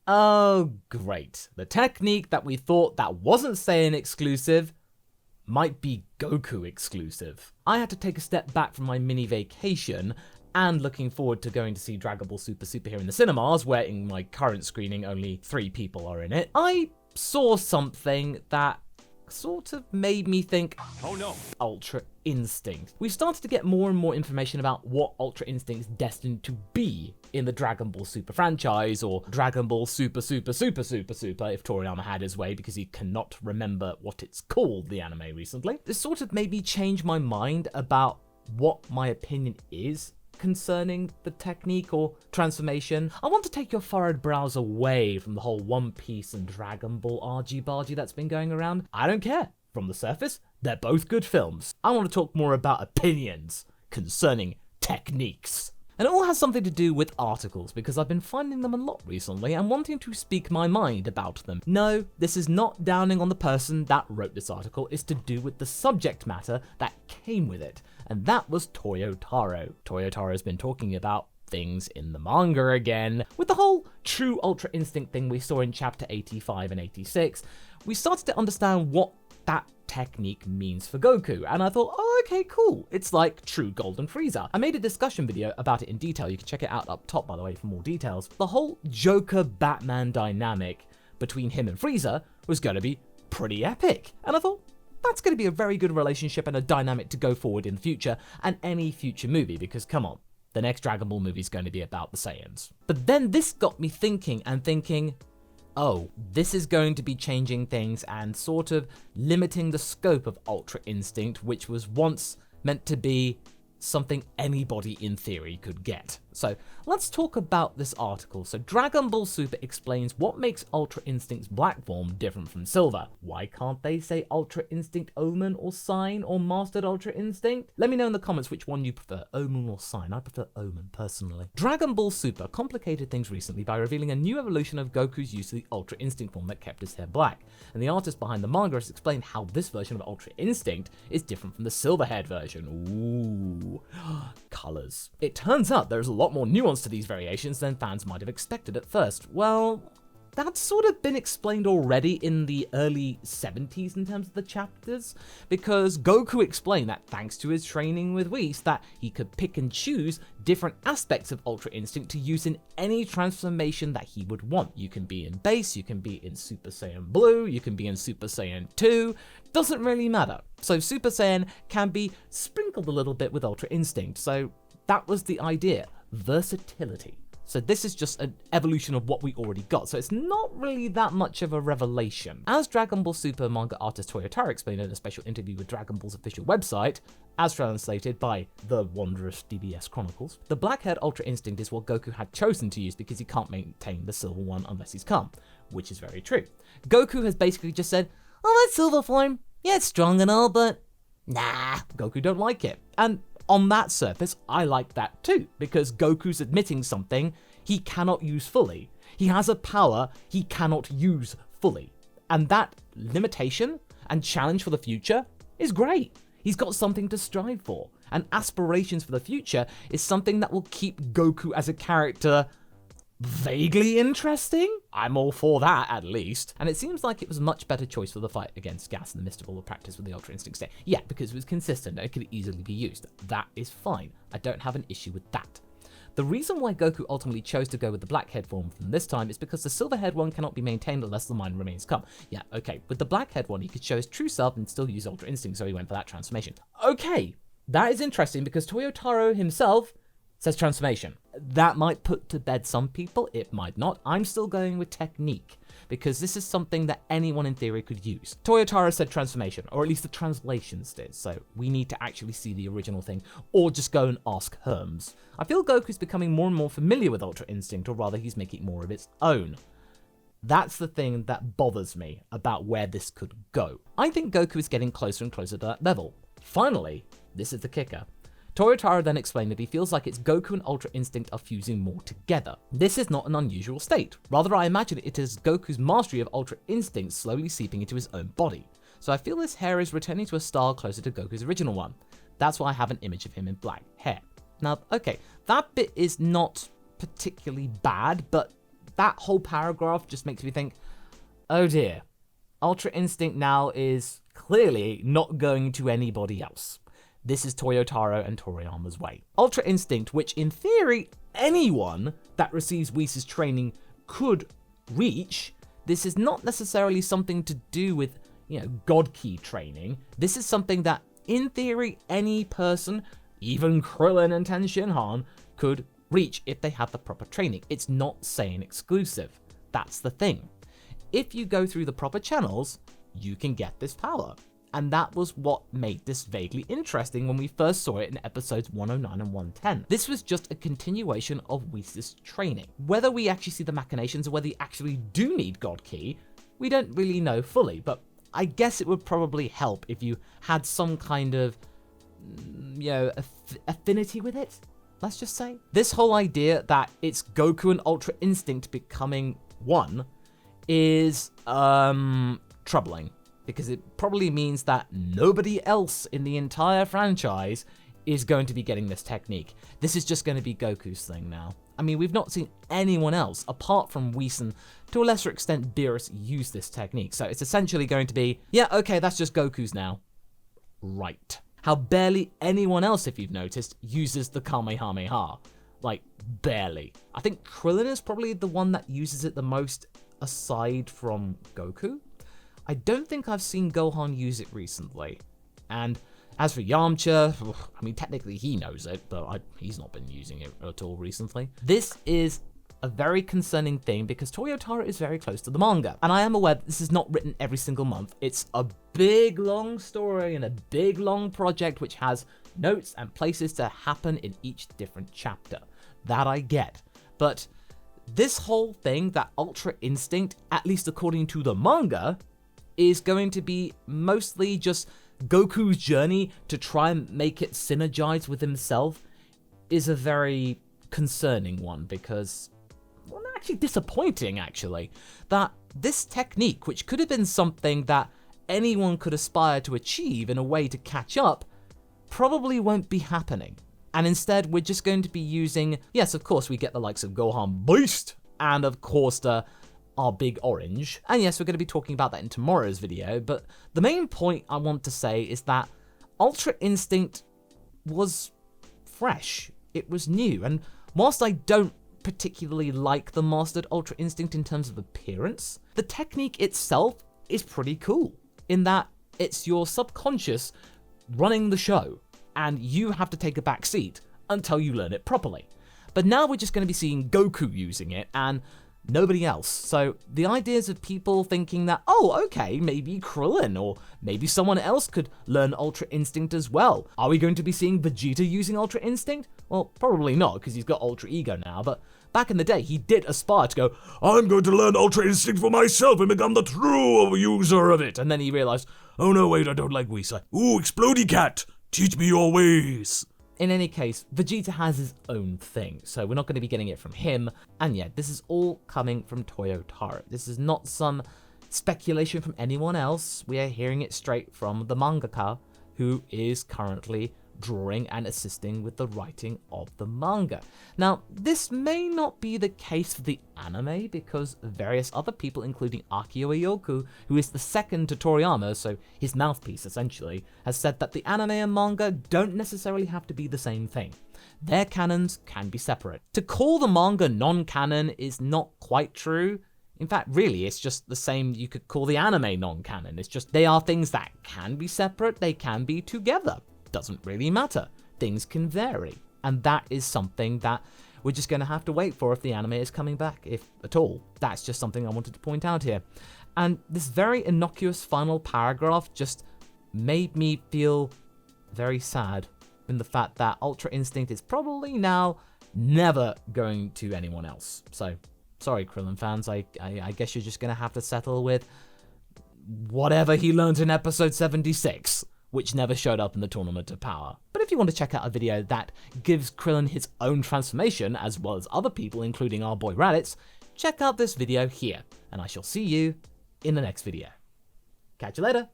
Oh, great. The technique that we thought that wasn't Saiyan exclusive might be Goku exclusive. I had to take a step back from my mini vacation and looking forward to going to see Dragon Ball Super here in the cinemas, where in my current screening only 3 people are in it. I saw something that sort of made me think, oh no, Ultra Instinct. We started to get more and more information about what Ultra Instinct is destined to be in the Dragon Ball Super franchise, or Dragon Ball Super if Toriyama had his way, because he cannot remember what it's called, the anime, recently. This sort of made me change my mind about what my opinion is concerning the technique or transformation. I want to take your furrowed brows away from the whole One Piece and Dragon Ball argy-bargy that's been going around. I don't care. From the surface, they're both good films. I want to talk more about opinions concerning techniques. And it all has something to do with articles, because I've been finding them a lot recently and wanting to speak my mind about them. No, this is not downing on the person that wrote this article, it's to do with the subject matter that came with it, and that was Toyotaro. Toyotaro has been talking about things in the manga again. With the whole true Ultra Instinct thing we saw in chapter 85 and 86, we started to understand what that technique means for Goku, and I thought, oh, okay, cool. It's like true Golden Frieza. I made a discussion video about it in detail. You can check it out up top, by the way, for more details. The whole Joker-Batman dynamic between him and Frieza was going to be pretty epic, and I thought, that's going to be a very good relationship and a dynamic to go forward in the future, and any future movie, because come on, the next Dragon Ball movie is going to be about the Saiyans. But then this got me thinking, oh, this is going to be changing things and sort of limiting the scope of Ultra Instinct, which was once meant to be something anybody in theory could get. So let's talk about this article. So Dragon Ball Super explains what makes Ultra Instinct's black form different from Silver. Why can't they say Ultra Instinct Omen or Sign or Mastered Ultra Instinct? Let me know in the comments which one you prefer, Omen or Sign. I prefer Omen personally. Dragon Ball Super complicated things recently by revealing a new evolution of Goku's use of the Ultra Instinct form that kept his hair black. And the artist behind the manga has explained how this version of Ultra Instinct is different from the silver-haired version. Ooh, colors. It turns out there's a lot more nuance to these variations than fans might have expected at first. Well, that's sort of been explained already in the early 70s in terms of the chapters, because Goku explained that thanks to his training with Whis, that he could pick and choose different aspects of Ultra Instinct to use in any transformation that he would want. You can be in base, you can be in Super Saiyan Blue, you can be in Super Saiyan 2, doesn't really matter. So Super Saiyan can be sprinkled a little bit with Ultra Instinct, so that was the idea, versatility. So this is just an evolution of what we already got, so it's not really that much of a revelation. As Dragon Ball Super manga artist Toyotaro explained in a special interview with Dragon Ball's official website, as translated by the wondrous DBS Chronicles, the black-haired Ultra Instinct is what Goku had chosen to use because he can't maintain the silver one unless he's calm, which is very true. Goku has basically just said, oh, that silver form, yeah, it's strong and all, but nah, Goku don't like it. And on that surface, I like that too, because Goku's admitting something he cannot use fully. He has a power he cannot use fully. And that limitation and challenge for the future is great. He's got something to strive for, and aspirations for the future is something that will keep Goku as a character vaguely interesting? I'm all for that, at least. And it seems like it was a much better choice for the fight against Gas and the Mist of all the practice with the Ultra Instinct state. Yeah, because it was consistent and it could easily be used. That is fine. I don't have an issue with that. The reason why Goku ultimately chose to go with the black-haired form from this time is because the silver-haired one cannot be maintained unless the mind remains calm. Yeah, okay, with the black-haired one, he could show his true self and still use Ultra Instinct, so he went for that transformation. Okay, that is interesting because Toyotaro himself says transformation. That might put to bed some people, it might not. I'm still going with technique, because this is something that anyone in theory could use. Toyotaro said transformation, or at least the translations did, so we need to actually see the original thing, or just go and ask Herms. I feel Goku's becoming more and more familiar with Ultra Instinct, or rather he's making more of its own. That's the thing that bothers me about where this could go. I think Goku is getting closer and closer to that level. Finally, this is the kicker. Toyotaro then explained that he feels like it's Goku and Ultra Instinct are fusing more together. This is not an unusual state. Rather, I imagine it is Goku's mastery of Ultra Instinct slowly seeping into his own body. So I feel his hair is returning to a style closer to Goku's original one. That's why I have an image of him in black hair. Now, okay, that bit is not particularly bad, but that whole paragraph just makes me think, oh dear, Ultra Instinct now is clearly not going to anybody else. This is Toyotaro and Toriyama's way. Ultra Instinct, which in theory anyone that receives Whis' training could reach, this is not necessarily something to do with, God Key training. This is something that, in theory, any person, even Krillin and Ten Shinhan, could reach if they have the proper training. It's not Saiyan exclusive. That's the thing. If you go through the proper channels, you can get this power. And that was what made this vaguely interesting when we first saw it in episodes 109 and 110. This was just a continuation of Whis' training. Whether we actually see the machinations or whether you actually do need God Key, we don't really know fully, but I guess it would probably help if you had some kind of, affinity with it, let's just say. This whole idea that it's Goku and Ultra Instinct becoming one is, troubling. Because it probably means that nobody else in the entire franchise is going to be getting this technique. This is just going to be Goku's thing now. I mean, we've not seen anyone else, apart from Whis and to a lesser extent Beerus, use this technique. So it's essentially going to be, yeah, okay, that's just Goku's now. Right. How barely anyone else, if you've noticed, uses the Kamehameha. Like, barely. I think Krillin is probably the one that uses it the most, aside from Goku. I don't think I've seen Gohan use it recently. And as for Yamcha, I mean, technically he knows it, but he's not been using it at all recently. This is a very concerning thing because Toyotaro is very close to the manga. And I am aware that this is not written every single month. It's a big, long story and a big, long project which has notes and places to happen in each different chapter. That I get. But this whole thing that Ultra Instinct, at least according to the manga, is going to be mostly just Goku's journey to try and make it synergize with himself is a very concerning one because, well, actually disappointing actually, that this technique, which could have been something that anyone could aspire to achieve in a way to catch up, probably won't be happening. And instead, we're just going to be using, yes, of course, we get the likes of Gohan Beast, and of course, our big orange. And yes, we're going to be talking about that in tomorrow's video, but the main point I want to say is that Ultra Instinct was fresh. It was new, and whilst I don't particularly like the Mastered Ultra Instinct in terms of appearance, the technique itself is pretty cool, in that it's your subconscious running the show, and you have to take a back seat until you learn it properly. But now we're just going to be seeing Goku using it, and nobody else. So the ideas of people thinking that, oh, okay, maybe Krillin or maybe someone else could learn Ultra Instinct as well. Are we going to be seeing Vegeta using Ultra Instinct? Well, probably not, because he's got Ultra Ego now, but back in the day, he did aspire to go, I'm going to learn Ultra Instinct for myself and become the true user of it. And then he realized, oh no, wait, I don't like Whis. Ooh, Explodey Cat, teach me your ways. In any case, Vegeta has his own thing, so we're not going to be getting it from him. And yeah, this is all coming from Toyotaro. This is not some speculation from anyone else. We are hearing it straight from the mangaka, who is currently drawing and assisting with the writing of the manga. Now, this may not be the case for the anime, because various other people, including Akio Ioku, who is the second to Toriyama, so his mouthpiece essentially, has said that the anime and manga don't necessarily have to be the same thing. Their canons can be separate. To call the manga non-canon is not quite true. In fact, really, it's just the same you could call the anime non-canon. It's just they are things that can be separate, they can be together. Doesn't really matter. Things can vary. And that is something that we're just going to have to wait for if the anime is coming back, if at all. That's just something I wanted to point out here. And this very innocuous final paragraph just made me feel very sad in the fact that Ultra Instinct is probably now never going to anyone else. So, sorry, Krillin fans, I guess you're just going to have to settle with whatever he learned in episode 76. Which never showed up in the Tournament of Power. But if you want to check out a video that gives Krillin his own transformation, as well as other people, including our boy Raditz, check out this video here, and I shall see you in the next video. Catch you later!